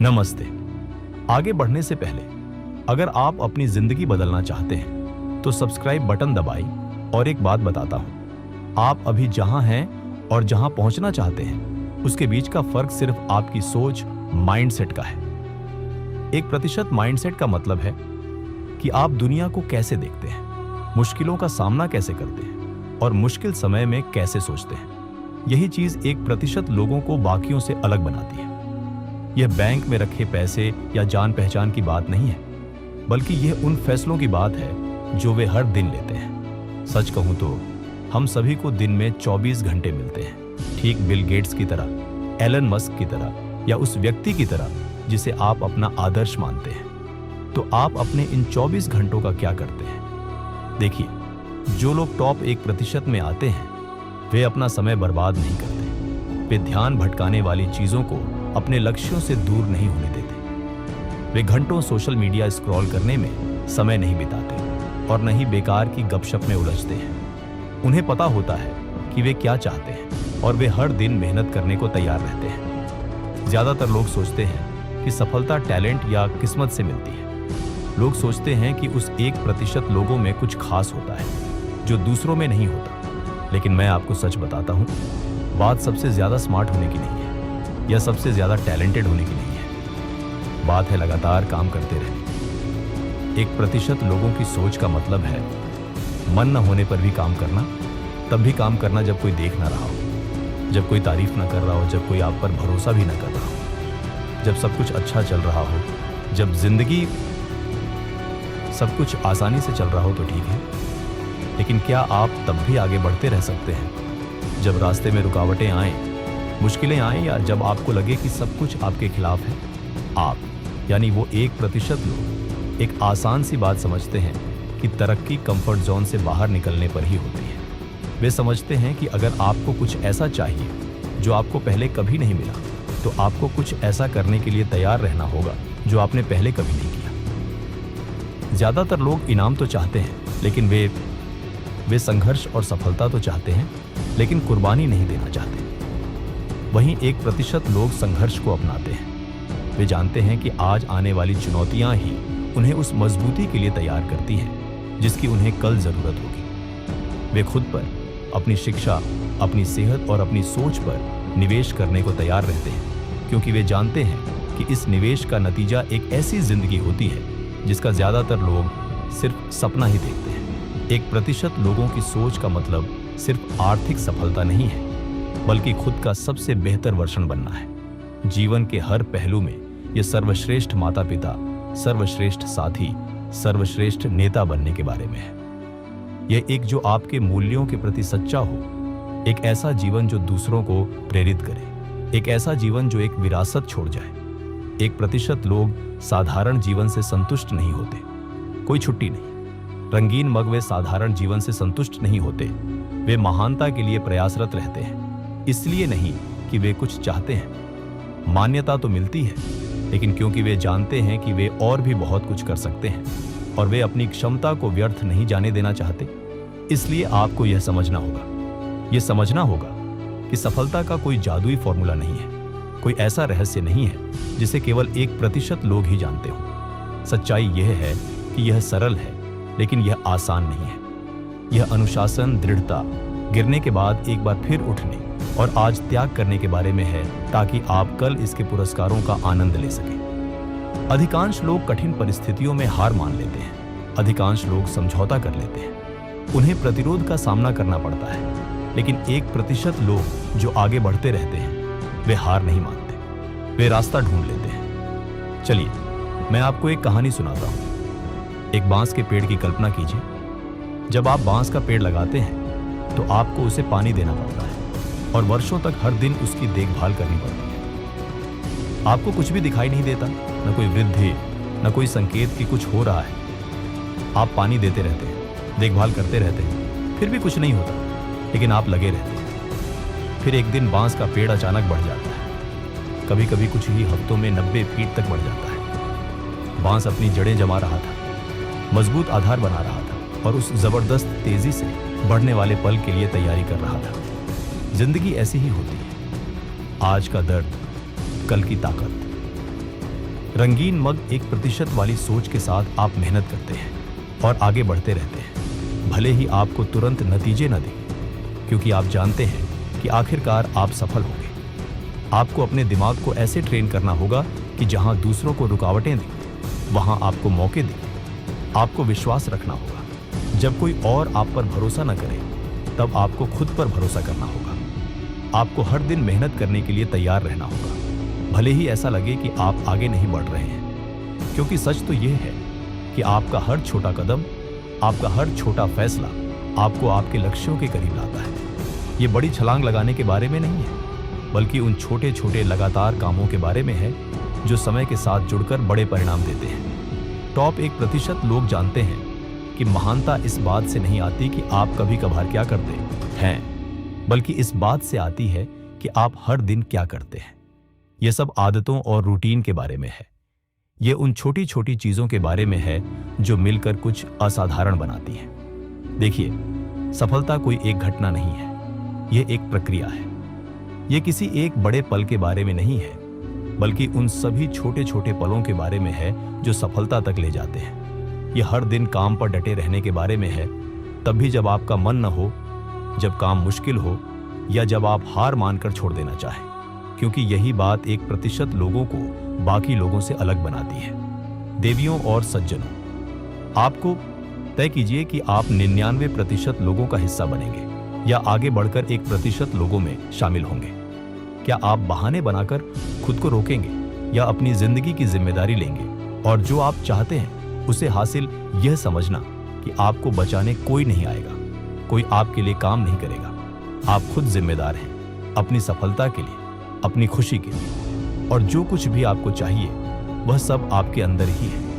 नमस्ते। आगे बढ़ने से पहले अगर आप अपनी जिंदगी बदलना चाहते हैं तो सब्सक्राइब बटन दबाइए और एक बात बताता हूं, आप अभी जहां हैं और जहां पहुंचना चाहते हैं उसके बीच का फर्क सिर्फ आपकी सोच, माइंडसेट का है। 1% माइंडसेट का मतलब है कि आप दुनिया को कैसे देखते हैं, मुश्किलों का सामना कैसे करते हैं और मुश्किल समय में कैसे सोचते हैं। यही चीज 1% लोगों को बाकियों से अलग बनाती है। यह बैंक में रखे पैसे या जान पहचान की बात नहीं है, बल्कि यह उन फैसलों की बात है जो वे हर दिन लेते हैं। सच कहूं तो हम सभी को दिन में 24 घंटे मिलते हैं, ठीक बिल गेट्स की तरह, एलन मस्क की तरह या उस व्यक्ति की तरह जिसे आप अपना आदर्श मानते हैं। तो आप अपने इन 24 घंटों का क्या करते हैं? देखिए, जो लोग टॉप 1% में आते हैं वे अपना समय बर्बाद नहीं करते। वे ध्यान भटकाने वाली चीजों को अपने लक्ष्यों से दूर नहीं होने देते। वे घंटों सोशल मीडिया स्क्रॉल करने में समय नहीं बिताते और न ही बेकार की गपशप में उलझते हैं। उन्हें पता होता है कि वे क्या चाहते हैं और वे हर दिन मेहनत करने को तैयार रहते हैं। ज्यादातर लोग सोचते हैं कि सफलता टैलेंट या किस्मत से मिलती है। लोग सोचते हैं कि उस 1% लोगों में कुछ खास होता है जो दूसरों में नहीं होता। लेकिन मैं आपको सच बताता हूं, बात सबसे ज्यादा स्मार्ट होने की नहीं है या सबसे ज्यादा टैलेंटेड होने की नहीं है। बात है लगातार काम करते रहने। 1% लोगों की सोच का मतलब है मन न होने पर भी काम करना, तब भी काम करना जब कोई देख ना रहा हो, जब कोई तारीफ ना कर रहा हो, जब कोई आप पर भरोसा भी ना कर रहा हो, जब सब कुछ अच्छा चल रहा हो, जब जिंदगी सब कुछ आसानी से चल रहा हो तो ठीक है। लेकिन क्या आप तब भी आगे बढ़ते रह सकते हैं जब रास्ते में रुकावटें आएं, मुश्किलें आएं या जब आपको लगे कि सब कुछ आपके खिलाफ है? आप यानी वो 1% लोग एक आसान सी बात समझते हैं कि तरक्की कंफर्ट जोन से बाहर निकलने पर ही होती है। वे समझते हैं कि अगर आपको कुछ ऐसा चाहिए जो आपको पहले कभी नहीं मिला तो आपको कुछ ऐसा करने के लिए तैयार रहना होगा जो आपने पहले कभी नहीं किया। ज्यादातर लोग इनाम तो चाहते हैं, लेकिन वे संघर्ष और सफलता तो चाहते हैं, लेकिन कुर्बानी नहीं देना चाहते। वहीं 1% लोग संघर्ष को अपनाते हैं। वे जानते हैं कि आज आने वाली चुनौतियां ही उन्हें उस मजबूती के लिए तैयार करती हैं जिसकी उन्हें कल जरूरत होगी। वे खुद पर, अपनी शिक्षा, अपनी सेहत और अपनी सोच पर निवेश करने को तैयार रहते हैं, क्योंकि वे जानते हैं कि इस निवेश का नतीजा एक ऐसी जिंदगी होती है जिसका ज्यादातर लोग सिर्फ सपना ही देखते हैं। 1% लोगों की सोच का मतलब सिर्फ आर्थिक सफलता नहीं है, बल्कि खुद का सबसे बेहतर वर्जन बनना है। जीवन के हर पहलू में यह सर्वश्रेष्ठ माता पिता, सर्वश्रेष्ठ साथी, सर्वश्रेष्ठ नेता बनने के बारे में है। यह एक जो आपके मूल्यों के प्रति सच्चा हो, एक ऐसा जीवन जो दूसरों को प्रेरित करे, एक ऐसा जीवन जो एक विरासत छोड़ जाए। 1% लोग साधारण जीवन से संतुष्ट नहीं होते। कोई छुट्टी नहीं, रंगीन मग वे साधारण जीवन से संतुष्ट नहीं होते। वे महानता के लिए प्रयासरत रहते हैं, इसलिए नहीं कि वे कुछ चाहते हैं। मान्यता तो मिलती है, लेकिन क्योंकि वे जानते हैं कि वे और भी बहुत कुछ कर सकते हैं और वे अपनी क्षमता को व्यर्थ नहीं जाने देना चाहते। इसलिए आपको यह समझना होगा कि सफलता का कोई जादुई फॉर्मूला नहीं है, कोई ऐसा रहस्य नहीं है जिसे केवल 1% लोग ही जानते हो। सच्चाई यह है कि यह सरल है, लेकिन यह आसान नहीं है। यह अनुशासन, दृढ़ता, गिरने के बाद एक बार फिर उठने और आज त्याग करने के बारे में है, ताकि आप कल इसके पुरस्कारों का आनंद ले सकें। अधिकांश लोग कठिन परिस्थितियों में हार मान लेते हैं। अधिकांश लोग समझौता कर लेते हैं। उन्हें प्रतिरोध का सामना करना पड़ता है। लेकिन 1% लोग जो आगे बढ़ते रहते हैं वे हार नहीं मानते, वे रास्ता ढूंढ लेते हैं। चलिए, मैं आपको एक कहानी सुनाता हूं। एक बांस के पेड़ की कल्पना कीजिए। जब आप बांस का पेड़ लगाते हैं तो आपको उसे पानी देना पड़ता है और वर्षों तक हर दिन उसकी देखभाल करनी पड़ती है। आपको कुछ भी दिखाई नहीं देता, न कोई वृद्धि, न कोई संकेत कि कुछ हो रहा है। आप पानी देते रहते हैं, देखभाल करते रहते हैं, फिर भी कुछ नहीं होता, लेकिन आप लगे रहते हैं। फिर एक दिन बांस का पेड़ अचानक बढ़ जाता है। कभी कभी कुछ ही हफ्तों में 90 फीट तक बढ़ जाता है। बांस अपनी जड़ें जमा रहा था, मजबूत आधार बना रहा था और उस जबरदस्त तेजी से बढ़ने वाले पल के लिए तैयारी कर रहा था। जिंदगी ऐसी ही होती है। आज का दर्द, कल की ताकत। रंगीन मग 1% वाली सोच के साथ आप मेहनत करते हैं और आगे बढ़ते रहते हैं, भले ही आपको तुरंत नतीजे न दिखें, क्योंकि आप जानते हैं कि आखिरकार आप सफल होंगे। आपको अपने दिमाग को ऐसे ट्रेन करना होगा कि जहां दूसरों को रुकावटें दिखें, वहां आपको मौके दिखें। आपको विश्वास रखना होगा। जब कोई और आप पर भरोसा न करे, तब आपको खुद पर भरोसा करना होगा। आपको हर दिन मेहनत करने के लिए तैयार रहना होगा, भले ही ऐसा लगे कि आप आगे नहीं बढ़ रहे हैं, क्योंकि सच तो यह है कि आपका हर छोटा कदम, आपका हर छोटा फैसला आपको आपके लक्ष्यों के करीब लाता है। ये बड़ी छलांग लगाने के बारे में नहीं है, बल्कि उन छोटे छोटे लगातार कामों के बारे में है जो समय के साथ जुड़कर बड़े परिणाम देते हैं। टॉप 1% लोग जानते हैं कि महानता इस बात से नहीं आती कि आप कभी कभार क्या करते हैं, बल्कि इस बात से आती है कि आप हर दिन क्या करते हैं। यह सब आदतों और रूटीन के बारे में है। ये उन छोटी छोटी चीजों के बारे में है जो मिलकर कुछ असाधारण बनाती हैं। देखिए, सफलता कोई एक घटना नहीं है, यह एक प्रक्रिया है। यह किसी एक बड़े पल के बारे में नहीं है, बल्कि उन सभी छोटे छोटे पलों के बारे में है जो सफलता तक ले जाते हैं। यह हर दिन काम पर डटे रहने के बारे में है, तब भी जब आपका मन न हो, जब काम मुश्किल हो, या जब आप हार मानकर छोड़ देना चाहें, क्योंकि यही बात 1% लोगों को बाकी लोगों से अलग बनाती है। देवियों और सज्जनों, आपको तय कीजिए कि आप 99% लोगों का हिस्सा बनेंगे या आगे बढ़कर 1% लोगों में शामिल होंगे। क्या आप बहाने बनाकर खुद को रोकेंगे या अपनी जिंदगी की जिम्मेदारी लेंगे और जो आप चाहते हैं उसे हासिल, यह समझना कि आपको बचाने कोई नहीं आएगा, कोई आपके लिए काम नहीं करेगा। आप खुद जिम्मेदार हैं अपनी सफलता के लिए, अपनी खुशी के लिए, और जो कुछ भी आपको चाहिए वह सब आपके अंदर ही है।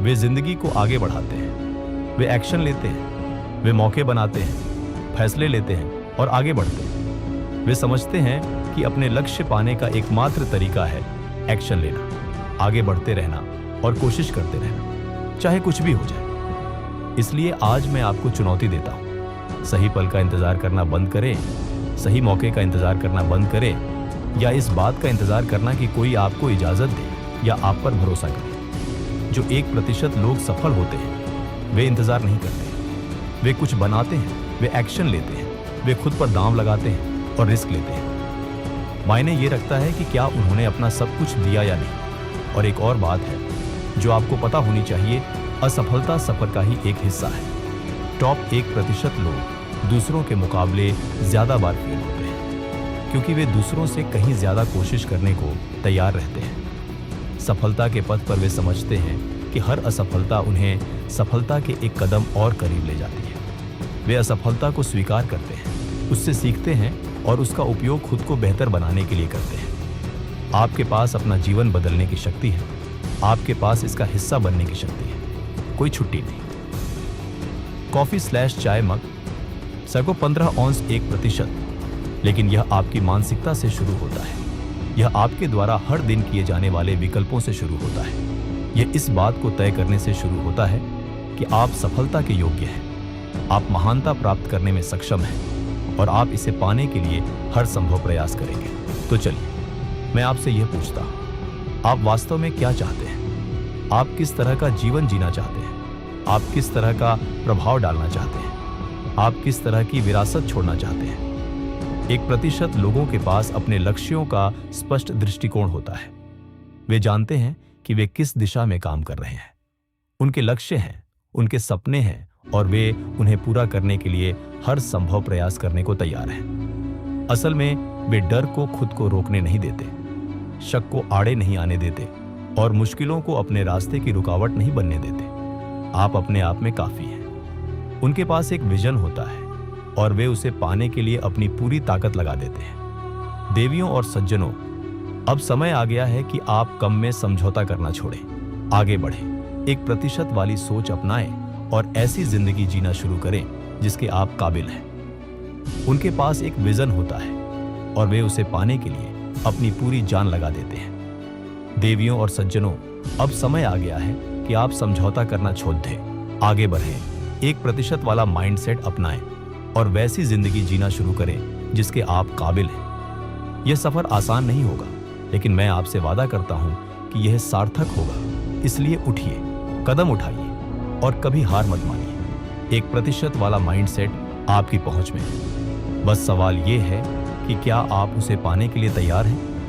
वे जिंदगी को आगे बढ़ाते हैं, वे एक्शन लेते हैं, वे मौके बनाते हैं, फैसले लेते हैं और आगे बढ़ते हैं। वे समझते हैं कि अपने लक्ष्य पाने का एकमात्र तरीका है एक्शन लेना, आगे बढ़ते रहना और कोशिश करते रहना, चाहे कुछ भी हो जाए। इसलिए आज मैं आपको चुनौती देता हूं, सही पल का इंतजार करना बंद करें, सही मौके का इंतजार करना बंद करें, या इस बात का इंतजार करना कि कोई आपको इजाजत दे या आप पर भरोसा करे। जो 1% लोग सफल होते हैं वे इंतजार नहीं करते, वे कुछ बनाते हैं, वे एक्शन लेते हैं, वे खुद पर दांव लगाते हैं और रिस्क लेते हैं। मायने ये रखता है कि क्या उन्होंने अपना सब कुछ दिया या नहीं। और एक और बात है जो आपको पता होनी चाहिए, असफलता सफर का ही एक हिस्सा है। टॉप 1% लोग दूसरों के मुकाबले ज्यादा बार फेल होते हैं, क्योंकि वे दूसरों से कहीं ज्यादा कोशिश करने को तैयार रहते हैं। सफलता के पथ पर वे समझते हैं कि हर असफलता उन्हें सफलता के एक कदम और करीब ले जाती है। वे असफलता को स्वीकार करते हैं, उससे सीखते हैं और उसका उपयोग खुद को बेहतर बनाने के लिए करते हैं। आपके पास अपना जीवन बदलने की शक्ति है, आपके पास इसका हिस्सा बनने की शक्ति है, कोई छुट्टी नहीं। कॉफी/चाय मग सगो 15 औंस 1%, लेकिन यह आपकी मानसिकता से शुरू होता है। यह आपके द्वारा हर दिन किए जाने वाले विकल्पों से शुरू होता है। यह इस बात को तय करने से शुरू होता है कि आप सफलता के योग्य हैं, आप महानता प्राप्त करने में सक्षम हैं और आप इसे पाने के लिए हर संभव प्रयास करेंगे। तो चलिए मैं आपसे यह पूछता हूं, आप वास्तव में क्या चाहते हैं? आप किस तरह का जीवन जीना चाहते हैं? आप किस तरह का प्रभाव डालना चाहते हैं? आप किस तरह की विरासत छोड़ना चाहते हैं? 1% लोगों के पास अपने लक्ष्यों का स्पष्ट दृष्टिकोण होता है। वे जानते हैं कि वे किस दिशा में काम कर रहे हैं। उनके लक्ष्य हैं, उनके सपने हैं और वे उन्हें पूरा करने के लिए हर संभव प्रयास करने को तैयार हैं। असल में वे डर को खुद को रोकने नहीं देते, शक को आड़े नहीं आने देते और मुश्किलों को अपने रास्ते की रुकावट नहीं बनने देते। आप अपने आप में काफी हैं। उनके पास एक विजन होता है और वे उसे पाने के लिए अपनी पूरी ताकत लगा देते हैं। देवियों और सज्जनों, अब समय आ गया है कि आप कम में समझौता करना छोड़ें, आगे बढ़ें, 1% वाली सोच अपनाएं और ऐसी जिंदगी जीना शुरू करें जिसके आप काबिल हैं। उनके पास एक विजन होता है और वे उसे पाने के लिए अपनी पूरी जान लगा देते हैं। देवियों और सज्जनों, अब समय आ गया है कि आप समझौता करना छोड़ दें, आगे बढ़ें, 1% वाला माइंडसेट अपनाएं और वैसी जिंदगी जीना शुरू करें जिसके आप काबिल हैं। यह सफर आसान नहीं होगा, लेकिन मैं आपसे वादा करता हूं कि यह सार्थक होगा, इसलिए उठिए, कदम उठाइए और कभी हार मत मानिए। 1% वाला माइंडसेट आपकी पहुंच में है। बस सवाल यह है कि क्या आप उसे पाने के लिए तैयार हैं?